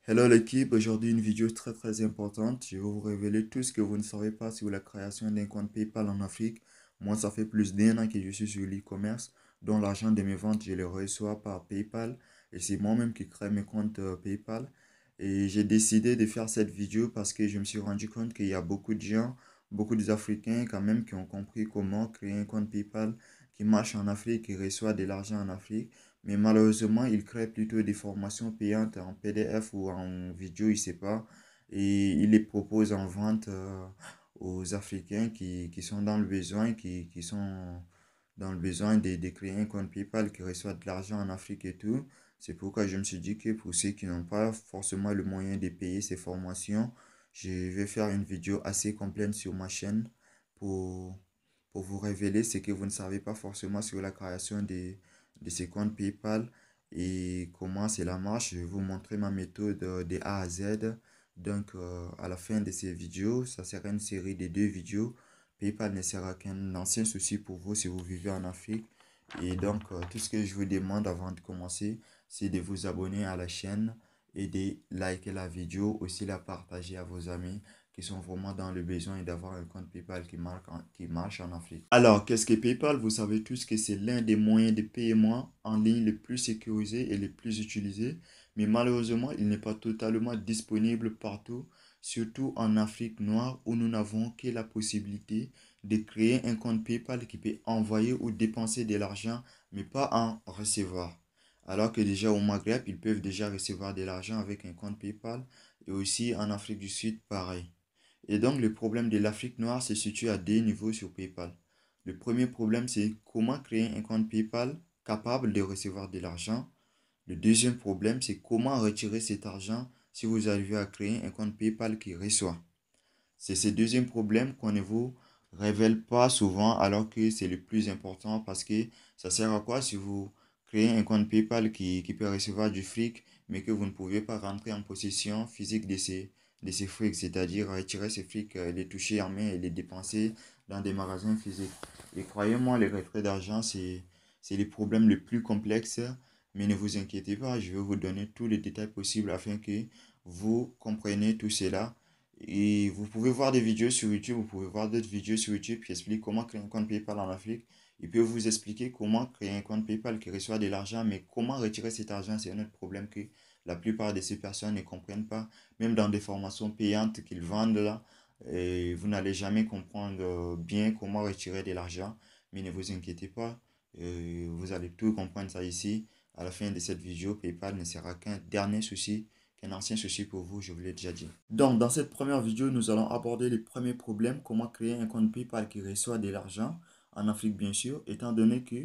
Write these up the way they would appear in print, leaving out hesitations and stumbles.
Hello l'équipe, aujourd'hui une vidéo très importante. Je vais vous révéler tout ce que vous ne savez pas sur la création d'un compte PayPal en Afrique. Moi, ça fait plus d'un an que je suis sur l'e-commerce, dont l'argent de mes ventes, je le reçois par PayPal. Et c'est moi-même qui crée mes comptes PayPal. Et j'ai décidé de faire cette vidéo parce que je me suis rendu compte qu'il y a beaucoup de gens, beaucoup d'Africains quand même qui ont compris comment créer un compte PayPal qui marche en Afrique, qui reçoit de l'argent en Afrique. Mais malheureusement, il crée plutôt des formations payantes en PDF ou en vidéo, il ne sait pas. Et il les propose en vente aux Africains qui sont dans le besoin, qui sont dans le besoin de créer un compte PayPal, qui reçoit de l'argent en Afrique et tout. C'est pourquoi je me suis dit que pour ceux qui n'ont pas forcément le moyen de payer ces formations, je vais faire une vidéo assez complète sur ma chaîne pour, pour vous révéler ce que vous ne savez pas forcément sur la création de ces comptes PayPal et comment cela marche. Je vais vous montrer ma méthode de A à Z. Donc, à la fin de ces vidéos, ça sera une série de deux vidéos. PayPal ne sera qu'un ancien souci pour vous si vous vivez en Afrique. Et donc, tout ce que je vous demande avant de commencer, c'est de vous abonner à la chaîne et de liker la vidéo, aussi la partager à vos amis qui sont vraiment dans le besoin d'avoir un compte PayPal qui marche en Afrique. Alors, qu'est-ce que PayPal? Vous savez tous que c'est l'un des moyens de paiement en ligne les plus sécurisés et les plus utilisés, mais malheureusement, il n'est pas totalement disponible partout, surtout en Afrique noire où nous n'avons que la possibilité de créer un compte PayPal qui peut envoyer ou dépenser de l'argent, mais pas en recevoir. Alors que déjà au Maghreb, ils peuvent déjà recevoir de l'argent avec un compte PayPal et aussi en Afrique du Sud, pareil. Et donc, le problème de l'Afrique noire se situe à deux niveaux sur PayPal. Le premier problème, c'est comment créer un compte PayPal capable de recevoir de l'argent. Le deuxième problème, c'est comment retirer cet argent si vous arrivez à créer un compte PayPal qui reçoit. C'est ce deuxième problème qu'on ne vous révèle pas souvent alors que c'est le plus important parce que ça sert à quoi si vous créez un compte PayPal qui peut recevoir du fric mais que vous ne pouvez pas rentrer en possession physique de ces frics, c'est-à-dire retirer ces frics, les toucher en main et les dépenser dans des magasins physiques. Et croyez-moi, les retraits d'argent, c'est le problème le plus complexe, mais ne vous inquiétez pas, je vais vous donner tous les détails possibles afin que vous compreniez tout cela et vous pouvez voir des vidéos sur YouTube, vous pouvez voir d'autres vidéos sur YouTube qui expliquent comment créer un compte PayPal en Afrique. Il peut vous expliquer comment créer un compte PayPal qui reçoit de l'argent, mais comment retirer cet argent, c'est un autre problème que la plupart de ces personnes ne comprennent pas. Même dans des formations payantes qu'ils vendent là, et vous n'allez jamais comprendre bien comment retirer de l'argent. Mais ne vous inquiétez pas, vous allez tout comprendre ça ici. À la fin de cette vidéo, PayPal ne sera qu'un dernier souci, un ancien souci pour vous, je vous l'ai déjà dit. Donc, dans cette première vidéo, nous allons aborder les premiers problèmes, comment créer un compte PayPal qui reçoit de l'argent, en Afrique bien sûr, étant donné que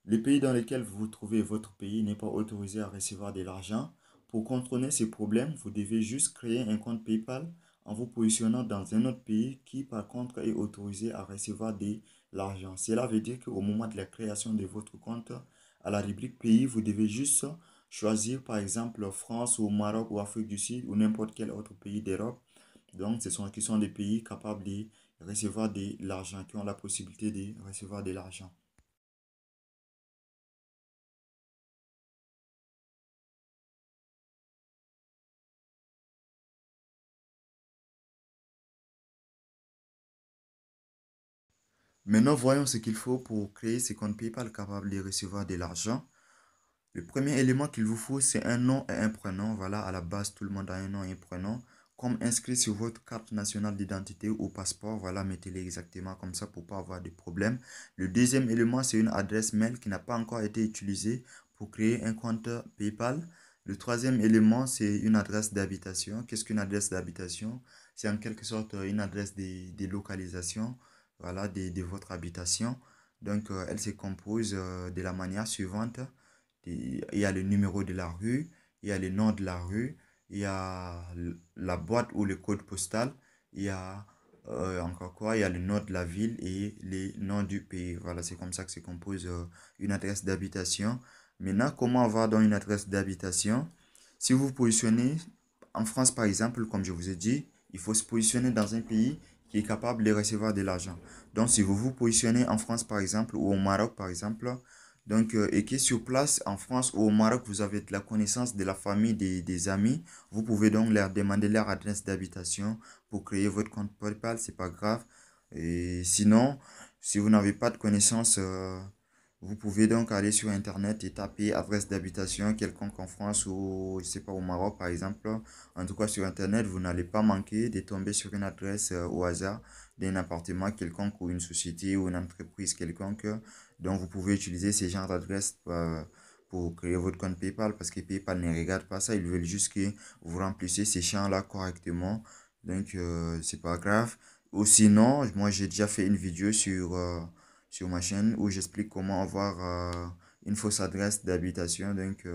le pays dans lequel vous vous trouvez, votre pays, n'est pas autorisé à recevoir de l'argent. Pour contourner ces problèmes, vous devez juste créer un compte PayPal en vous positionnant dans un autre pays qui, par contre, est autorisé à recevoir de l'argent. Cela veut dire qu'au moment de la création de votre compte, à la rubrique pays, vous devez juste choisir, par exemple, France ou Maroc ou Afrique du Sud ou n'importe quel autre pays d'Europe. Donc, qui sont des pays capables de recevoir de l'argent, qui ont la possibilité de recevoir de l'argent. Maintenant, voyons ce qu'il faut pour créer ce compte PayPal capable de recevoir de l'argent. Le premier élément qu'il vous faut, c'est un nom et un prénom. Voilà, à la base, tout le monde a un nom et un prénom. Comme inscrit sur votre carte nationale d'identité ou passeport, voilà, mettez-les exactement comme ça pour ne pas avoir de problème. Le deuxième élément, c'est une adresse mail qui n'a pas encore été utilisée pour créer un compte PayPal. Le troisième élément, c'est une adresse d'habitation. Qu'est-ce qu'une adresse d'habitation? C'est en quelque sorte une adresse de localisation, voilà, de votre habitation. Donc, elle se compose de la manière suivante. Il y a le numéro de la rue, il y a le nom de la rue, il y a la boîte ou le code postal, il y a encore quoi, il y a le nom de la ville et les noms du pays. Voilà, c'est comme ça que se compose une adresse d'habitation. Maintenant, comment avoir dans une adresse d'habitation? Si vous vous positionnez en France, par exemple, comme je vous ai dit, il faut se positionner dans un pays qui est capable de recevoir de l'argent. Donc, si vous vous positionnez en France, par exemple, ou au Maroc, par exemple, Donc, et qui est sur place en France ou au Maroc, vous avez de la connaissance de la famille, des amis. Vous pouvez donc leur demander leur adresse d'habitation pour créer votre compte PayPal, c'est pas grave. Et sinon, si vous n'avez pas de connaissance, vous pouvez donc aller sur Internet et taper adresse d'habitation quelconque en France ou, je sais pas, au Maroc par exemple. En tout cas, sur Internet, vous n'allez pas manquer de tomber sur une adresse au hasard d'un appartement quelconque ou une société ou une entreprise quelconque. Donc, vous pouvez utiliser ces genres d'adresses pour créer votre compte PayPal parce que PayPal ne regarde pas ça. Ils veulent juste que vous remplissez ces champs-là correctement. Donc, c'est pas grave. Ou sinon, moi, j'ai déjà fait une vidéo sur ma chaîne où j'explique comment avoir une fausse adresse d'habitation. Donc,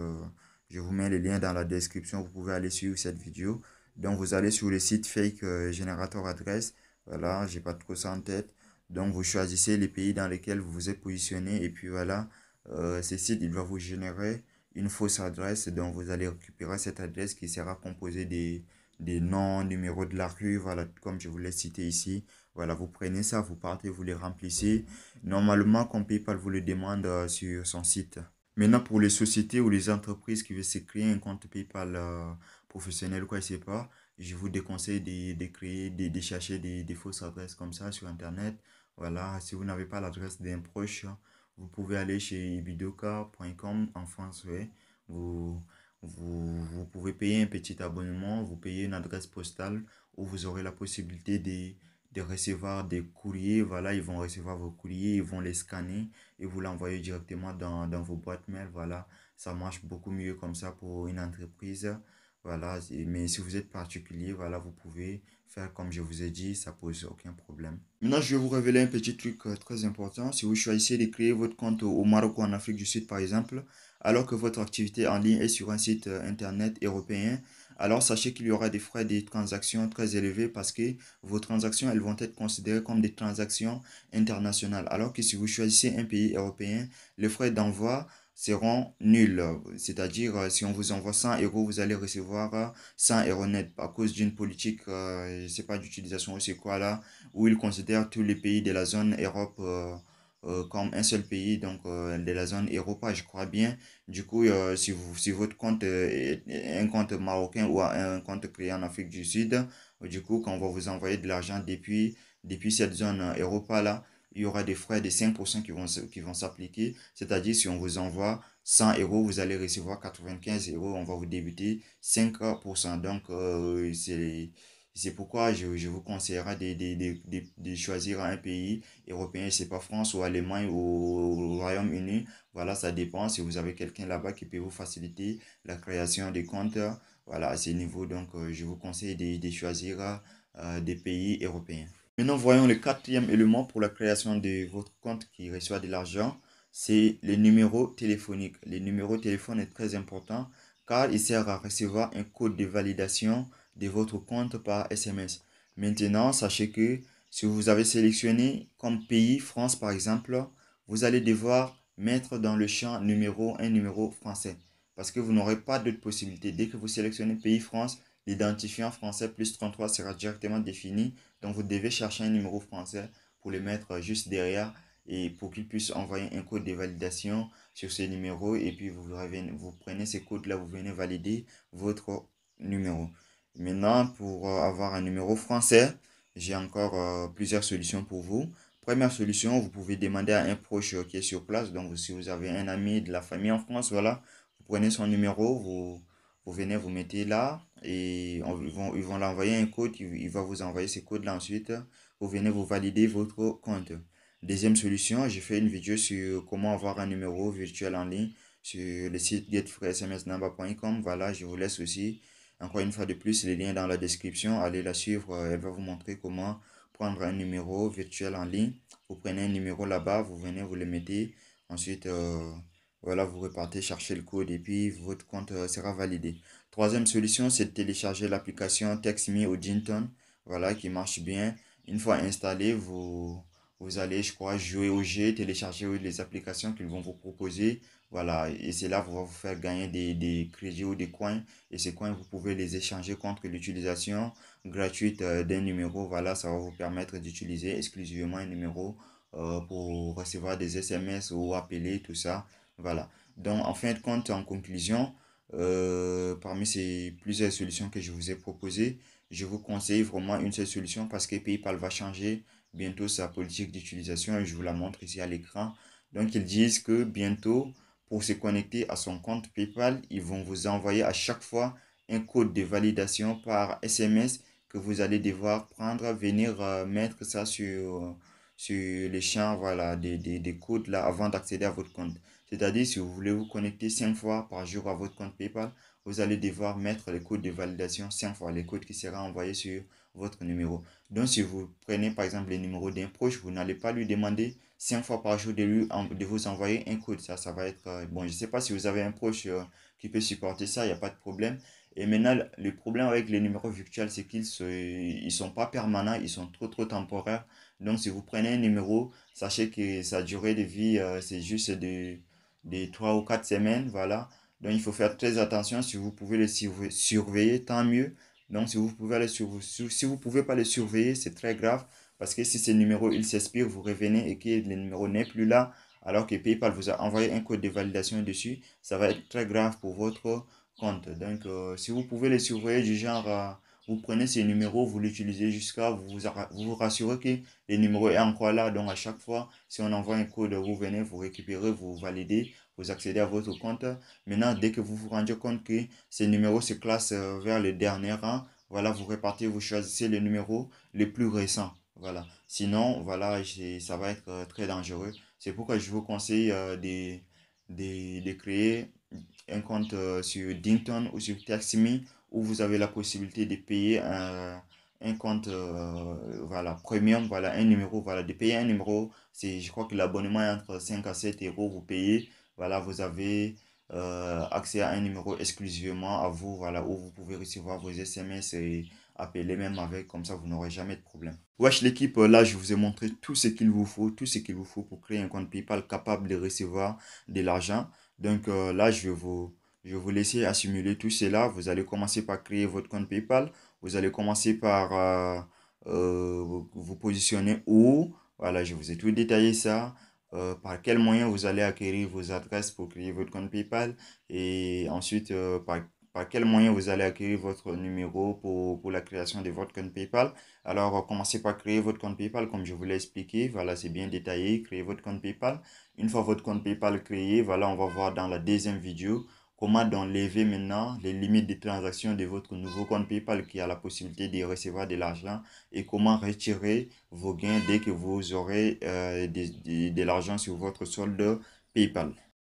je vous mets le lien dans la description. Vous pouvez aller suivre cette vidéo. Donc, vous allez sur le site fake générateur adresse. Voilà, j'ai pas trop ça en tête. Donc, vous choisissez les pays dans lesquels vous vous êtes positionné. Et puis voilà, ce site, il va vous générer une fausse adresse. Donc, vous allez récupérer cette adresse qui sera composée des noms, numéros de la rue. Voilà, comme je vous l'ai cité ici. Voilà, vous prenez ça, vous partez, vous les remplissez. Normalement, comme PayPal vous le demande sur son site. Maintenant, pour les sociétés ou les entreprises qui veulent se créer un compte PayPal professionnel, quoi, je sais pas, je vous déconseille de créer, de chercher des fausses adresses comme ça sur Internet. Voilà, si vous n'avez pas l'adresse d'un proche, vous pouvez aller chez ibidoka.com en France, ouais. Vous, vous pouvez payer un petit abonnement, vous payez une adresse postale où vous aurez la possibilité de recevoir des courriers. Voilà, ils vont recevoir vos courriers, ils vont les scanner et vous l'envoyez directement dans vos boîtes mail. Voilà, ça marche beaucoup mieux comme ça pour une entreprise. Voilà, mais si vous êtes particulier, voilà, vous pouvez faire comme je vous ai dit, ça pose aucun problème. Maintenant, je vais vous révéler un petit truc très important. Si vous choisissez de créer votre compte au Maroc ou en Afrique du Sud, par exemple, alors que votre activité en ligne est sur un site internet européen, alors sachez qu'il y aura des frais de transaction très élevés parce que vos transactions, elles vont être considérées comme des transactions internationales. Alors que si vous choisissez un pays européen, les frais d'envoi seront nuls. C'est-à-dire, si on vous envoie 100 euros, vous allez recevoir 100 euros net à cause d'une politique, je ne sais pas, d'utilisation ou c'est quoi là, où ils considèrent tous les pays de la zone Europe comme un seul pays, donc de la zone Europa, je crois bien. Du coup, si votre compte est un compte marocain ou un compte créé en Afrique du Sud, du coup, quand on va vous envoyer de l'argent depuis cette zone Europa là, il y aura des frais de 5% qui vont s'appliquer. C'est-à-dire, si on vous envoie 100 euros, vous allez recevoir 95 euros, on va vous débuter 5%. Donc, c'est pourquoi je vous conseillerais de choisir un pays européen, c'est pas France ou Allemagne ou au Royaume-Uni. Voilà, ça dépend. Si vous avez quelqu'un là-bas qui peut vous faciliter la création des comptes, voilà, à ce niveau. Donc, je vous conseille de choisir des pays européens. Maintenant, voyons le quatrième élément pour la création de votre compte qui reçoit de l'argent. C'est les numéros téléphoniques. Les numéros de téléphone est très important car il sert à recevoir un code de validation de votre compte par SMS. Maintenant, sachez que si vous avez sélectionné comme pays France par exemple, vous allez devoir mettre dans le champ numéro un numéro français parce que vous n'aurez pas d'autre possibilité. Dès que vous sélectionnez pays France, l'identifiant français plus 33 sera directement défini. Donc vous devez chercher un numéro français pour le mettre juste derrière et pour qu'il puisse envoyer un code de validation sur ce numéro et puis vous prenez ce code là, vous venez valider votre numéro. Maintenant, pour avoir un numéro français, j'ai encore plusieurs solutions pour vous. Première solution, vous pouvez demander à un proche qui est sur place. Donc, si vous avez un ami de la famille en France, voilà, vous prenez son numéro, vous venez, vous mettez là et ils vont l'envoyer un code. Il va vous envoyer ce code-là ensuite. Vous venez, vous valider votre compte. Deuxième solution, j'ai fait une vidéo sur comment avoir un numéro virtuel en ligne sur le site getfreesmsnumber.com. Voilà, je vous laisse aussi encore une fois de plus, les liens dans la description, allez la suivre, elle va vous montrer comment prendre un numéro virtuel en ligne. Vous prenez un numéro là-bas, vous venez, vous le mettez, ensuite, voilà, vous repartez chercher le code et puis votre compte sera validé. Troisième solution, c'est de télécharger l'application TextMe ou Jinton, voilà, qui marche bien. Une fois installé, vous allez, je crois, jouer au jeu, télécharger les applications qu'ils vont vous proposer. Voilà, et c'est là vous va vous faire gagner des crédits ou des coins. Et ces coins, vous pouvez les échanger contre l'utilisation gratuite d'un numéro. Voilà, ça va vous permettre d'utiliser exclusivement un numéro pour recevoir des SMS ou appeler, tout ça. Voilà. Donc, en fin de compte, en conclusion, parmi ces plusieurs solutions que je vous ai proposées, je vous conseille vraiment une seule solution parce que PayPal va changer bientôt sa politique d'utilisation et je vous la montre ici à l'écran. Donc, ils disent que bientôt, pour se connecter à son compte PayPal, ils vont vous envoyer à chaque fois un code de validation par SMS que vous allez devoir prendre, venir mettre ça sur les champs voilà, des codes là avant d'accéder à votre compte. C'est-à-dire, si vous voulez vous connecter 5 fois par jour à votre compte PayPal, vous allez devoir mettre les codes de validation 5 fois, les codes qui seront envoyés sur votre numéro. Donc, si vous prenez par exemple le numéro d'un proche, vous n'allez pas lui demander 5 fois par jour de vous envoyer un code. Ça va être... bon, je ne sais pas si vous avez un proche qui peut supporter ça, il n'y a pas de problème. Et maintenant, le problème avec les numéros virtuels, c'est ils sont pas permanents, ils sont trop temporaires. Donc, si vous prenez un numéro, sachez que sa durée de vie, c'est juste de 3 ou 4 semaines, voilà. Donc, il faut faire très attention. Si vous pouvez les surveiller, tant mieux. Donc, si vous pouvez si vous pouvez pas les surveiller, c'est très grave. Parce que si ce numéro, il s'expire, vous revenez et que le numéro n'est plus là, alors que PayPal vous a envoyé un code de validation dessus, ça va être très grave pour votre compte. Donc, si vous pouvez les surveiller du genre, vous prenez ces numéros, vous l'utilisez jusqu'à vous vous rassurez que le numéro est encore là. Donc, à chaque fois, si on envoie un code, vous venez, vous récupérez, vous validez, vous accédez à votre compte. Maintenant, dès que vous vous rendez compte que ces numéros se classent vers le dernier rang, voilà, vous repartez, vous choisissez le numéro le plus récent. Voilà. Sinon, voilà, ça va être très dangereux. C'est pourquoi je vous conseille de créer un compte sur Dington ou sur Taximi où vous avez la possibilité de payer un compte voilà, premium, voilà, un numéro, voilà, de payer un numéro. Je crois que l'abonnement est entre 5 à 7 euros. Vous payez, voilà, vous avez accès à un numéro exclusivement à vous, voilà, où vous pouvez recevoir vos SMS et appeler même avec, comme ça vous n'aurez jamais de problème. Wesh l'équipe, là je vous ai montré tout ce qu'il vous faut, tout ce qu'il vous faut pour créer un compte PayPal capable de recevoir de l'argent. Donc là, je vais vous laisser assimiler tout cela. Vous allez commencer par créer votre compte PayPal. Vous allez commencer par vous positionner où. Voilà, je vous ai tout détaillé ça. Par quel moyen vous allez acquérir vos adresses pour créer votre compte PayPal. Et ensuite, par quel moyen vous allez acquérir votre numéro pour la création de votre compte PayPal. Alors, commencez par créer votre compte PayPal comme je vous l'ai expliqué. Voilà, c'est bien détaillé. Créez votre compte PayPal. Une fois votre compte PayPal créé, voilà, on va voir dans la deuxième vidéo comment enlever maintenant les limites de transaction de votre nouveau compte PayPal qui a la possibilité de recevoir de l'argent et comment retirer vos gains dès que vous aurez de l'argent sur votre solde PayPal.